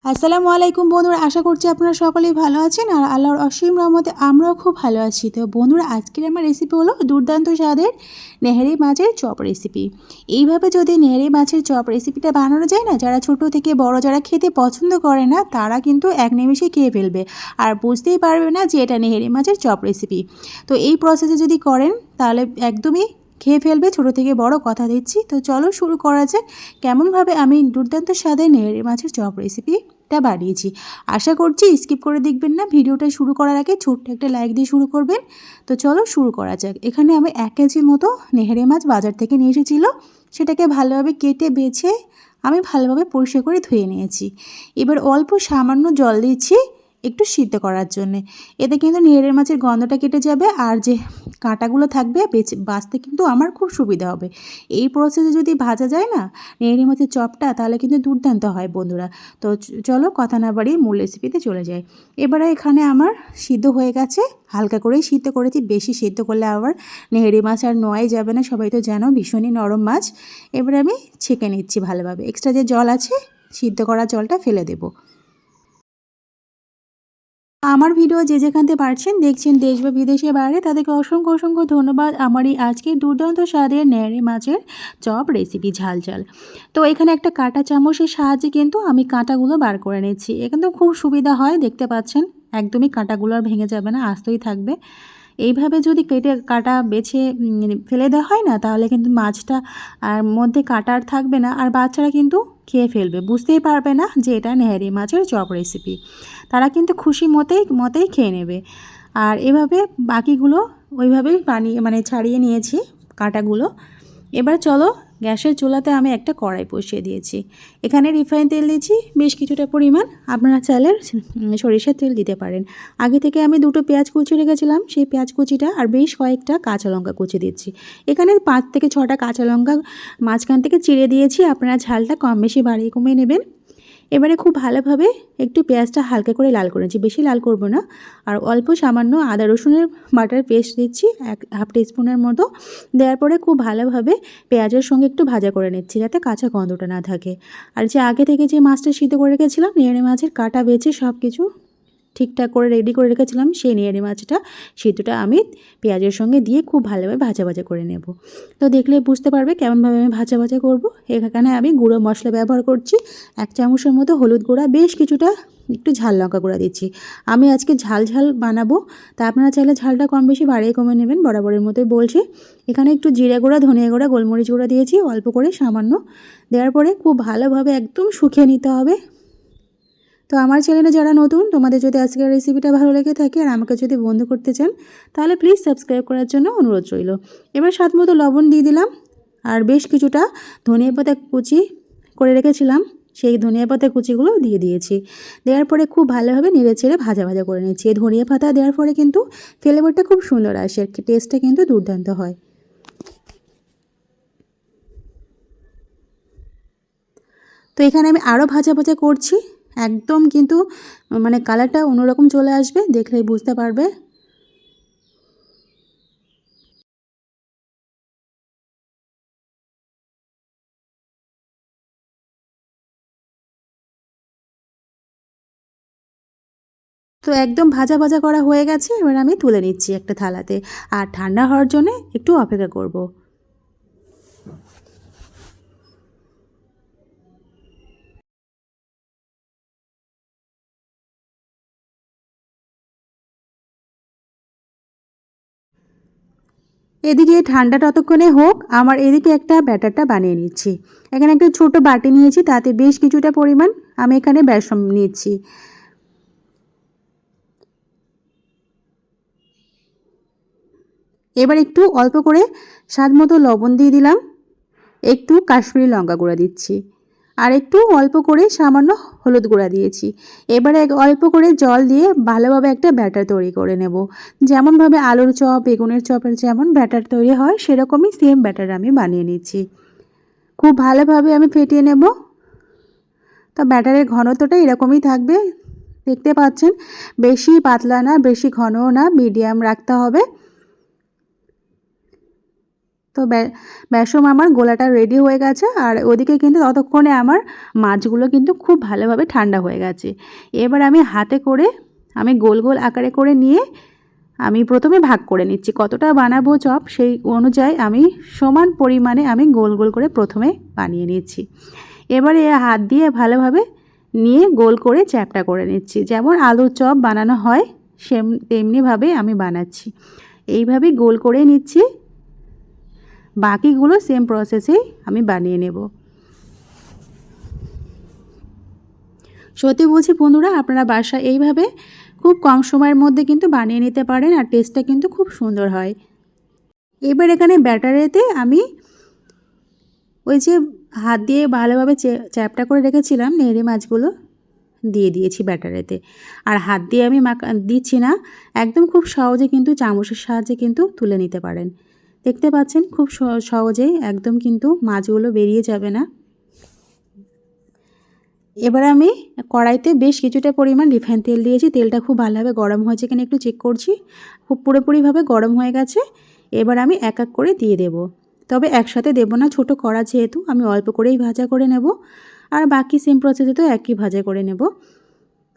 আসসালামু আলাইকুম বন্ধুরা, আশা করছি আপনারা সকলেই ভালো আছেন আর আল্লাহর অসীম রহমতে আমরাও খুব ভালো আছি। তো বন্ধুরা, আজকের আমার রেসিপি হলো দুর্দান্ত স্বাদের নেহারি মাছের চপ রেসিপি। এইভাবে যদি নেহারি মাছের চপ রেসিপিটা বানানো যায় না, যারা ছোট থেকে বড় যারা খেতে পছন্দ করে না তারা কিন্তু এক নিমেষে খেয়ে ফেলবে আর বুঝতেই পারবে না যে এটা নেহারি মাছের চপ রেসিপি। তো এই প্রসেসে যদি করেন তাহলে একদমই খেয়ে ফেলবে, ছোটো থেকে বড় কথা দিচ্ছি। তো চলো শুরু করা যাক কেমনভাবে আমি দুর্দান্ত স্বাদের নেহারি মাছের চপ রেসিপিটা বানিয়েছি। আশা করছি স্কিপ করে দেখবেন না, ভিডিওটা শুরু করার আগে ছোট্ট একটা লাইক দিয়ে শুরু করবেন। তো চলো শুরু করা যাক। এখানে আমি 1 কেজির মতো নেহারি মাছ বাজার থেকে নিয়ে এসেছিলো, সেটাকে ভালোভাবে কেটে বেছে আমি ভালোভাবে পরিষ্কার করে ধুয়ে নিয়েছি। এবার অল্প সামান্য জল দিচ্ছি একটু সিদ্ধ করার জন্যে। এতে কিন্তু নেহারি মাছের গন্ধটা কেটে যাবে আর যে কাঁটাগুলো থাকবে বাছতে কিন্তু আমার খুব সুবিধা হবে। এই প্রসেসে যদি ভাজা যায় না নেহারি মাছের চপটা, তাহলে কিন্তু দুর্দান্ত হয় বন্ধুরা। তো চলো কথা না বাড়িয়ে মূল রেসিপিতে চলে যাই। এবারে এখানে আমার সিদ্ধ হয়ে গেছে, হালকা করেই সিদ্ধ করেছি, বেশি সিদ্ধ করলে আবার নেহারি মাছ আর নোয়াই যাবে না, সবাই তো জানো ভীষণই নরম মাছ। এবারে আমি ছেঁকে নিচ্ছি ভালোভাবে, এক্সট্রা যে জল আছে সিদ্ধ করা জলটা ফেলে দেবো। আমার ভিডিও যে যেখান থেকে পারছেন দেখছেন দেশ বা বিদেশে বাইরে, তাদেরকে অসংখ্য অসংখ্য ধন্যবাদ। আমার এই আজকের দুর্দান্ত স্বাদের নেহারি মাছের চপ রেসিপি ঝাল ঝাল। তো এখানে একটা কাঁটা চামচের সাহায্যে কিন্তু আমি কাঁটাগুলো বার করে নিচ্ছি। এখানে খুব সুবিধা হয়, দেখতে পাচ্ছেন একদমই কাঁটাগুলো আর ভেঙে যাবে না, আস্তই থাকবে। এইভাবে যদি কেটে কাটা বেছে ফেলে দেওয়া হয় না, তাহলে কিন্তু মাছটা আর মধ্যে কাটা আর থাকবে না, আর বাচ্চারা কিন্তু খেয়ে ফেলবে, বুঝতেই পারবে না যে এটা নেহারি মাছের চপ রেসিপি। তারা কিন্তু খুশি মতেই খেয়ে নেবে। আর এভাবে বাকিগুলো ওইভাবেই ছাড়িয়ে নিয়েছি কাঁটাগুলো। এবার চলো গ্যাসের চুলাতে আমি একটা কড়াই বসিয়ে দিয়েছি। এখানে রিফাইন তেল দিয়েছি বেশ কিছুটা পরিমাণ, আপনারা চাইলে সরিষার তেল দিতে পারেন। আগে থেকে আমি 2টো পেঁয়াজ কুচি রেখেছিলাম, সেই পেঁয়াজ কুচিটা আর বেশ কয়েকটা কাঁচা লঙ্কা কুচি দিচ্ছি। এখানে 5 থেকে 6টা কাঁচা লঙ্কা মাঝখান থেকে চিড়ে দিয়েছি, আপনারা ঝালটা কম বেশি বাড়িয়ে কমিয়ে নেবেন। এবারে খুব ভালোভাবে একটু পেঁয়াজটা হালকা করে লাল করেছি, বেশি লাল করব না। আর অল্প সামান্য আদা রসুনের বাটার পেস্ট দিচ্ছি 1/2 টিস্পুনের মতো। দেওয়ার পরে খুব ভালোভাবে পেঁয়াজের সঙ্গে একটু ভাজা করে নিচ্ছি, যাতে কাঁচা গন্ধটা না থাকে। আর যে আগে থেকে যে মাছটা সিদ্ধ করে রেখেছিলাম, নেহারি মাছের কাটা বেছে সব কিছু ঠিকঠাক করে রেডি করে রেখেছিলাম, সেই নেহারি মাছটা সিদ্ধটা আমি পেঁয়াজের সঙ্গে দিয়ে খুব ভালোভাবে ভাজা ভাজা করে নেব। তো দেখলে বুঝতে পারবে কেমনভাবে আমি ভাজা ভাজা করব। এখানে আমি গুঁড়ো মশলা ব্যবহার করছি 1 চামচের মতো হলুদ গুঁড়া, বেশ কিছুটা একটু ঝাল লঙ্কা গুঁড়া দিচ্ছি। আমি আজকে ঝাল ঝাল বানাবো, তা আপনারা চাইলে ঝালটা কম বেশি বাড়িয়ে কমে নেবেন, বরাবরের মতোই বলছি। এখানে একটু জিরে গুঁড়া, ধনিয়া গুঁড়া, গোলমরিচ গুঁড়া দিয়েছি অল্প করে সামান্য। দেওয়ার পরে খুব ভালোভাবে একদম শুকিয়ে নিতে হবে। তো আমার চ্যানেলে যারা নতুন, তোমাদের যদি আজকের রেসিপিটা ভালো লেগে থাকে আর আমাকে যদি বন্ধু করতে চান, তাহলে প্লিজ সাবস্ক্রাইব করার জন্য অনুরোধ রইল। এবার স্বাদ মতো লবণ দিয়ে দিলাম, আর বেশ কিছুটা ধনিয়া পাতা কুচি করে রেখেছিলাম, সেই ধনিয়া পাতা কুচিগুলো দিয়ে দিয়েছি। দেওয়ার পরে খুব ভালোভাবে নেড়ে চেড়ে ভাজা ভাজা করে নিচ্ছি। এই ধনিয়া পাতা দেওয়ার পরে কিন্তু ফ্লেভারটা খুব সুন্দর আসে, টেস্টটা কিন্তু দুর্দান্ত হয়। তো এখানে আমি আরও ভাজা ভাজা করছি, একদম কিন্তু কালারটা অন্যরকম চলে আসবে, দেখলেই বুঝতে পারবে। তো একদম ভাজা ভাজা করা হয়ে গেছে, এবার আমি তুলে নিচ্ছি একটা থালাতে, আর ঠান্ডা হওয়ার জন্য একটু অপেক্ষা করব। এদিকে ঠান্ডা ততক্ষণে হোক, আমার এদিকে একটা ব্যাটারটা বানিয়ে নিচ্ছি। এখানে একটা ছোট বাটি নিয়েছি, তাতে বেশ কিছুটা পরিমাণ আমি এখানে বেসন নিচ্ছি। এবার একটু অল্প করে স্বাদ মতো লবণ দিয়ে দিলাম, একটু কাশ্মীরি লঙ্কা গুঁড়া দিচ্ছি, আর একটু অল্প করে সামান্য হলুদ গুঁড়া দিয়েছি। এবারে অল্প করে জল দিয়ে ভালোভাবে একটা ব্যাটার তৈরি করে নেব, যেমনভাবে আলুর চপ, বেগুনের চপের যেমন ব্যাটার তৈরি হয় সেরকমই সেম ব্যাটার আমি বানিয়ে নিচ্ছি। খুব ভালোভাবে আমি ফেটিয়ে নেব। তো ব্যাটারের ঘনত্বটা এরকমই থাকবে, দেখতে পাচ্ছেন, বেশি পাতলা না বেশি ঘনও না, মিডিয়াম রাখতে হবে। তো বেসম আমার গোলাটা রেডি হয়ে গেছে, আর ওদিকে কিন্তু ততক্ষণে আমার মাছগুলো কিন্তু খুব ভালোভাবে ঠান্ডা হয়ে গেছে। এবার আমি হাতে করে আমি গোল গোল আকারে করে নিয়ে আমি প্রথমে ভাগ করে নিচ্ছি, কতটা বানাবো চপ সেই অনুযায়ী আমি সমান পরিমাণে আমি গোল গোল করে প্রথমে বানিয়ে নিচ্ছি। এবারে হাত দিয়ে ভালোভাবে নিয়ে গোল করে চ্যাপটা করে নিচ্ছি, যেমন আলুর চপ বানানো হয় তেমনিভাবে আমি বানাচ্ছি। এইভাবেই গোল করে নিচ্ছি, বাকিগুলো সেম প্রসেসেই আমি বানিয়ে নেব। সত্যি বলছি বন্ধুরা, আপনারা বাসায় এইভাবে খুব কম সময়ের মধ্যে কিন্তু বানিয়ে নিতে পারেন, আর টেস্টটা কিন্তু খুব সুন্দর হয়। এবার এখানে ব্যাটারেতে আমি ওই যে হাত দিয়ে ভালোভাবে চ্যাপটা করে রেখেছিলাম নেড়ে মাছগুলো দিয়ে দিয়েছি ব্যাটারেতে। আর হাত দিয়ে আমি দিচ্ছি না, একদম খুব সহজে কিন্তু চামচের সাহায্যে কিন্তু তুলে নিতে পারেন। দেখতে পাচ্ছেন খুব সহজেই একদম কিন্তু মাছগুলো বেরিয়ে যাবে না। এবার আমি কড়াইতে বেশ কিছুটা পরিমাণ রিফাইন তেল দিয়েছি, তেলটা খুব ভালোভাবে গরম হয়েছে কিনা একটু চেক করছি, খুব পুরোপুরিভাবে গরম হয়ে গেছে। এবার আমি এক এক করে দিয়ে দেব, তবে একসাথে দেব না, ছোট কড়া যেহেতু আমি অল্প করেই ভাজা করে নেব, আর বাকি সেম প্রসেসে তো একই ভাজা করে নেব।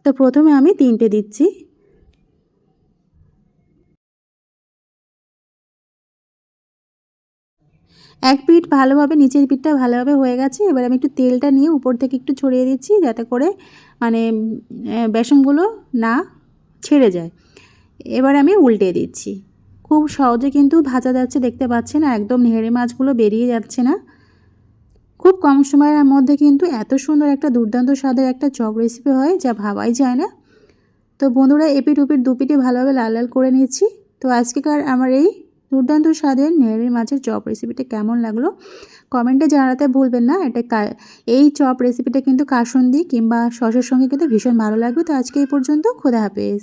তো প্রথমে আমি 3টে দিচ্ছি। এক পিঠ ভালোভাবে, নিচের পিঠটা ভালোভাবে হয়ে গেছে। এবার আমি একটু তেলটা নিয়ে উপর থেকে একটু ছড়িয়ে দিচ্ছি, যাতে করে মানে বেসনগুলো না ছেড়ে যায়। এবার আমি উল্টে দিচ্ছি, খুব সহজে কিন্তু ভাজা যাচ্ছে, দেখতে পাচ্ছেন একদম নেড়ে মাছগুলো বেরিয়ে যাচ্ছে না। খুব কম সময়ের মধ্যে কিন্তু এত সুন্দর একটা দুর্দান্ত স্বাদের একটা চপ রেসিপি হয়, যা ভাবাই যায় না। তো বন্ধুরা, এপিঠ ওপিঠ দুপিঠে ভালোভাবে লাল লাল করে নিচ্ছি। তো আজকেকার আমার এই দুর্দান্ত স্বাদের নেড়ে মাছের চপ রেসিপিটা কেমন লাগলো কমেন্টে জানাতে ভুলবেন না। এই চপ রেসিপিটা কিন্তু কাসুন্দি কিংবা সসের সঙ্গে কিন্তু ভীষণ ভালো লাগবে। তো আজকে এই পর্যন্ত, খোদা হাফেজ।